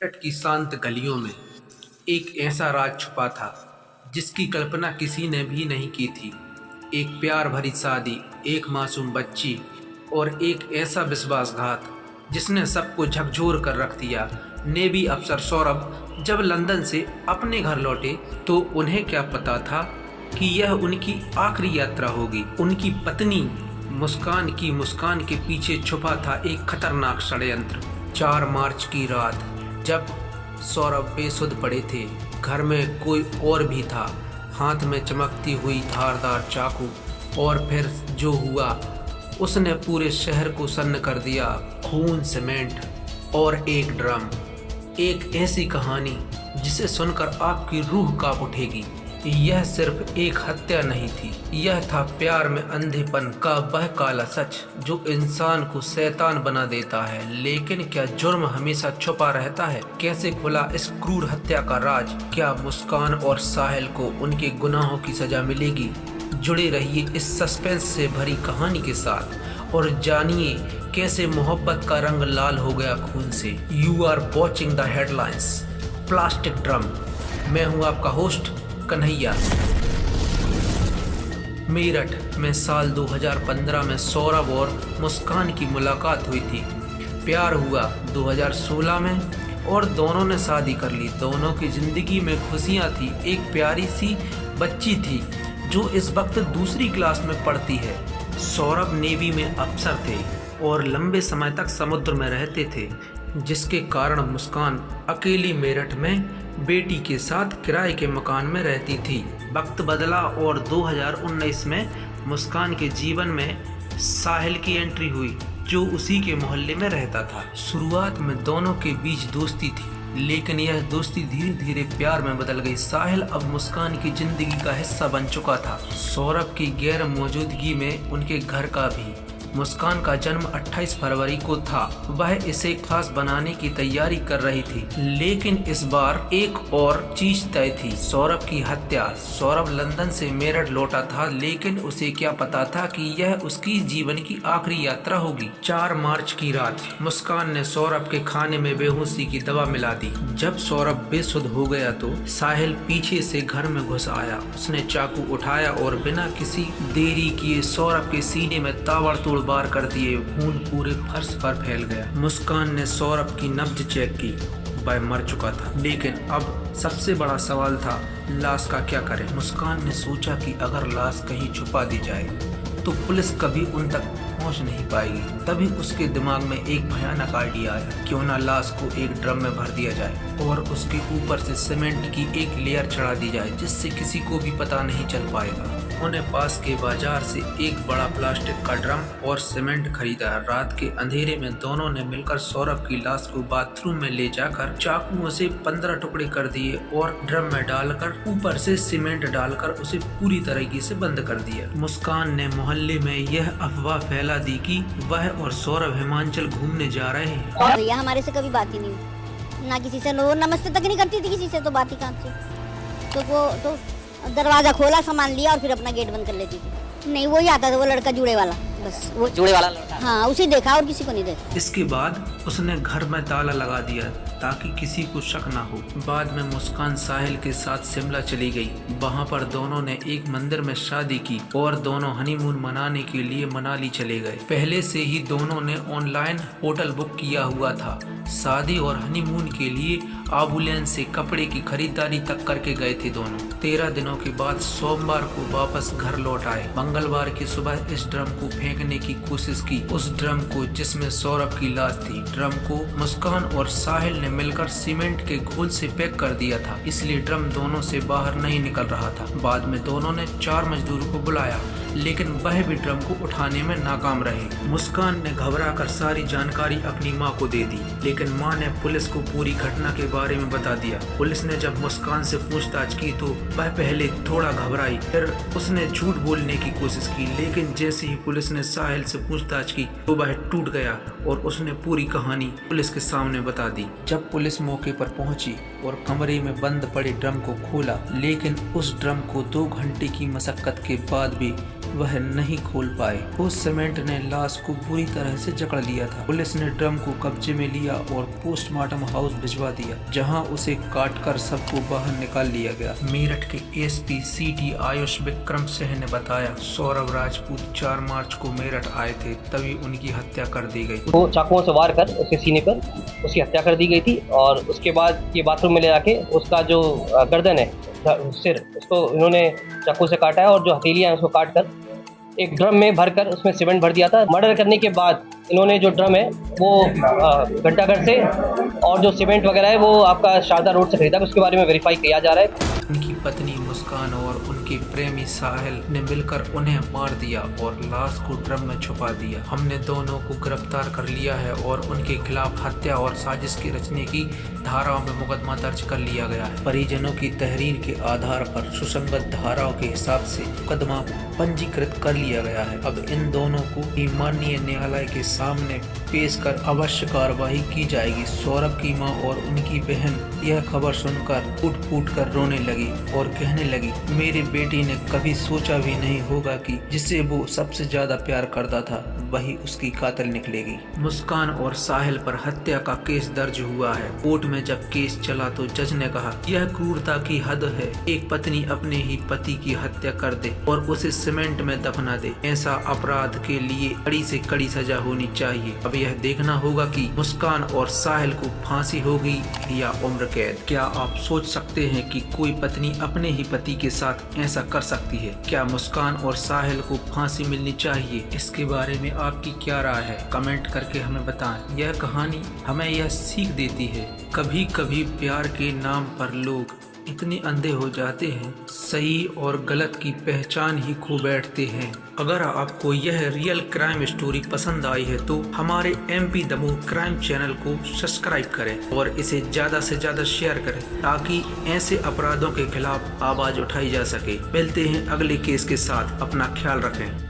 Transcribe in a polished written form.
मेरठ की शांत गलियों में एक ऐसा राज छुपा था जिसकी कल्पना किसी ने भी नहीं की थी। एक प्यार भरी शादी, एक मासूम बच्ची और एक ऐसा विश्वासघात जिसने सबको झकझोर कर रख दिया। नेवी अफसर सौरभ जब लंदन से अपने घर लौटे तो उन्हें क्या पता था कि यह उनकी आखिरी यात्रा होगी। उनकी पत्नी मुस्कान की मुस्कान के पीछे छुपा था एक खतरनाक षड्यंत्र। 4 मार्च की रात जब सौरभ बेसुध पड़े थे, घर में कोई और भी था, हाथ में चमकती हुई धारदार चाकू। और फिर जो हुआ उसने पूरे शहर को सन्न कर दिया। खून, सीमेंट और एक ड्रम। एक ऐसी कहानी जिसे सुनकर आपकी रूह कांप उठेगी। यह सिर्फ एक हत्या नहीं थी, यह था प्यार में अंधेपन का वह काला सच जो इंसान को शैतान बना देता है। लेकिन क्या जुर्म हमेशा छुपा रहता है? कैसे खुला इस क्रूर हत्या का राज? क्या मुस्कान और साहिल को उनके गुनाहों की सजा मिलेगी? जुड़े रहिए इस सस्पेंस से भरी कहानी के साथ और जानिए कैसे मोहब्बत का रंग लाल हो गया खून से। You are watching the headlines plastic drum. मैं हूँ आपका होस्ट कन्हैया। मेरठ में साल 2015 में सौरभ और मुस्कान की मुलाकात हुई थी। प्यार हुआ 2016 में और दोनों ने शादी कर ली। दोनों की जिंदगी में खुशियां थी। एक प्यारी सी बच्ची थी जो इस वक्त दूसरी क्लास में पढ़ती है। सौरभ नेवी में अफसर थे और लंबे समय तक समुद्र में रहते थे, जिसके कारण मुस्कान अकेली मेरठ में बेटी के साथ किराए के मकान में रहती थी। वक्त बदला और 2019 में मुस्कान के जीवन में साहिल की एंट्री हुई जो उसी के मोहल्ले में रहता था। शुरुआत में दोनों के बीच दोस्ती थी, लेकिन यह दोस्ती धीरे धीरे प्यार में बदल गई। साहिल अब मुस्कान की जिंदगी का हिस्सा बन चुका था। सौरभ की गैर मौजूदगी में उनके घर का भी। मुस्कान का जन्म 28 फरवरी को था। वह इसे खास बनाने की तैयारी कर रही थी, लेकिन इस बार एक और चीज तय थी, सौरभ की हत्या। सौरभ लंदन से मेरठ लौटा था, लेकिन उसे क्या पता था कि यह उसकी जीवन की आखिरी यात्रा होगी। 4 मार्च की रात मुस्कान ने सौरभ के खाने में बेहोशी की दवा मिला दी। जब सौरभ बेसुध हो गया तो साहिल पीछे से घर में घुस आया। उसने चाकू उठाया और बिना किसी देरी किए सौरभ के सीने में ताबड़तोड़ बार कर दिए। खून पूरे फर्श पर फैल गया। मुस्कान ने सौरभ की नब्ज चेक की, वह मर चुका था। लेकिन अब सबसे बड़ा सवाल था, लाश का क्या करें? मुस्कान ने सोचा कि अगर लाश कहीं छुपा दी जाए तो पुलिस कभी उन तक पहुंच नहीं पाएगी। तभी उसके दिमाग में एक भयानक आइडिया आया, क्यों ना लाश को एक ड्रम में भर दिया जाए और उसके ऊपर से सीमेंट की एक लेयर चढ़ा दी जाए, जिससे किसी को भी पता नहीं चल पाएगा। उन्होंने पास के बाजार से एक बड़ा प्लास्टिक का ड्रम और सीमेंट खरीदा। रात के अंधेरे में दोनों ने मिलकर सौरभ की लाश को बाथरूम में ले जाकर चाकुओं से 15 टुकड़े कर दिए और ड्रम में डालकर ऊपर से सीमेंट डालकर उसे पूरी तरीके से बंद कर दिया। मुस्कान ने मोहल्ले में यह अफवाह फैला दी कि वह और सौरभ हिमाचल घूमने जा रहे हैं। भैया हमारे से कभी बात ही नहीं हुई, ना किसी से नमस्ते तक नहीं करती थी किसी से, तो बात ही कहाँ से। तो वो तो दरवाजा खोला, सामान लिया और फिर अपना गेट बंद कर लेती थी। नहीं, वो ही आता था, वो लड़का जुड़े वाला, बस वो जुड़े वाला लड़का। हाँ, उसे देखा और किसी को नहीं देखा। इसके बाद उसने घर में ताला लगा दिया ताकि किसी को शक ना हो। बाद में मुस्कान साहिल के साथ शिमला चली गई। वहाँ पर दोनों ने एक मंदिर में शादी की और दोनों हनीमून मनाने के लिए मनाली चले गए। पहले से ही दोनों ने ऑनलाइन होटल बुक किया हुआ था। शादी और हनीमून के लिए आबुलेन से कपड़े की खरीदारी तक करके गए थे दोनों। 13 दिनों के बाद सोमवार को वापस घर लौट आए। मंगलवार की सुबह इस ड्रम को फेंकने की कोशिश की, उस ड्रम को जिसमें सौरभ की लाश थी। ड्रम को मुस्कान और साहिल ने मिलकर सीमेंट के घोल से पैक कर दिया था, इसलिए ड्रम दोनों से बाहर नहीं निकल रहा था। बाद में दोनों ने 4 मजदूरों को बुलाया, लेकिन वह भी ड्रम को उठाने में नाकाम रहे। मुस्कान ने घबराकर सारी जानकारी अपनी माँ को दे दी, लेकिन माँ ने पुलिस को पूरी घटना के बारे में बता दिया। पुलिस ने जब मुस्कान से पूछताछ की तो वह पहले थोड़ा घबराई, फिर उसने झूठ बोलने की कोशिश की, लेकिन जैसे ही पुलिस ने साहिल से पूछताछ की तो वह टूट गया और उसने पूरी कहानी पुलिस के सामने बता दी। जब पुलिस मौके पर पहुंची और कमरे में बंद पड़े ड्रम को खोला, लेकिन उस ड्रम को 2 घंटे की मशक्कत के बाद भी वह नहीं खोल पाए। उस सीमेंट ने लाश को बुरी तरह से जकड़ लिया था। पुलिस ने ड्रम को कब्जे में लिया और पोस्टमार्टम हाउस भिजवा दिया, जहां उसे काटकर सबको बाहर निकाल लिया गया। मेरठ के एसपी सिटी आयुष विक्रम सिंह ने बताया, सौरभ राजपूत 4 मार्च को मेरठ आए थे, तभी उनकी हत्या कर दी गई। वो चाकुओं से वार कर उसके सीने पर उसकी हत्या कर दी गई थी और उसके बाद ये बाथरूम में ले जाके उसका जो गर्दन है, सिर, उसको इन्होंने चाकू से काटा है और जो हथेलियां हैं उसको काट कर एक ड्रम में भरकर उसमें सीमेंट भर दिया था। मर्डर करने के बाद इन्होंने जो ड्रम है वो घंटाघर से और जो सीमेंट वगैरह है वो आपका शारदा रोड से खरीदा, उसके बारे में वेरीफाई किया जा रहा है। उनकी पत्नी मुस्कान और उनके प्रेमी साहिल ने मिलकर उन्हें मार दिया और लाश को ड्रम में छुपा दिया। हमने दोनों को गिरफ्तार कर लिया है और उनके खिलाफ हत्या और साजिश की रचने की धाराओं में मुकदमा दर्ज कर लिया गया है। परिजनों की तहरीर के आधार पर सुसंगत धाराओं के हिसाब से मुकदमा पंजीकृत कर लिया गया है। अब इन दोनों को माननीय न्यायालय के सामने पेश कर अवश्य कार्रवाई की जाएगी। सौरभ की मां और उनकी बहन यह खबर सुनकर फूट कर रोने लगी और कहने लगी, मेरे बेटे ने कभी सोचा भी नहीं होगा कि जिसे वो सबसे ज्यादा प्यार करता था वही उसकी कातिल निकलेगी। मुस्कान और साहिल पर हत्या का केस दर्ज हुआ है। कोर्ट में जब केस चला तो जज ने कहा, यह क्रूरता की हद है, एक पत्नी अपने ही पति की हत्या कर दे और उसे सीमेंट में दफना दे, ऐसा अपराध के लिए कड़ी से कड़ी सजा होनी चाहिए। अब यह देखना होगा कि मुस्कान और साहिल को फांसी होगी या उम्र कैद। क्या आप सोच सकते हैं कि कोई पत्नी अपने ही पति के साथ ऐसा कर सकती है? क्या मुस्कान और साहिल को फांसी मिलनी चाहिए? इसके बारे में आपकी क्या राय है? कमेंट करके हमें बताएं। यह कहानी हमें यह सीख देती है, कभी कभी प्यार के नाम पर लोग इतने अंधे हो जाते हैं, सही और गलत की पहचान ही खो बैठते हैं। अगर आपको यह रियल क्राइम स्टोरी पसंद आई है तो हमारे MP दमोह क्राइम चैनल को सब्सक्राइब करें और इसे ज़्यादा से ज़्यादा शेयर करें ताकि ऐसे अपराधों के खिलाफ आवाज़ उठाई जा सके। मिलते हैं अगले केस के साथ, अपना ख्याल रखें।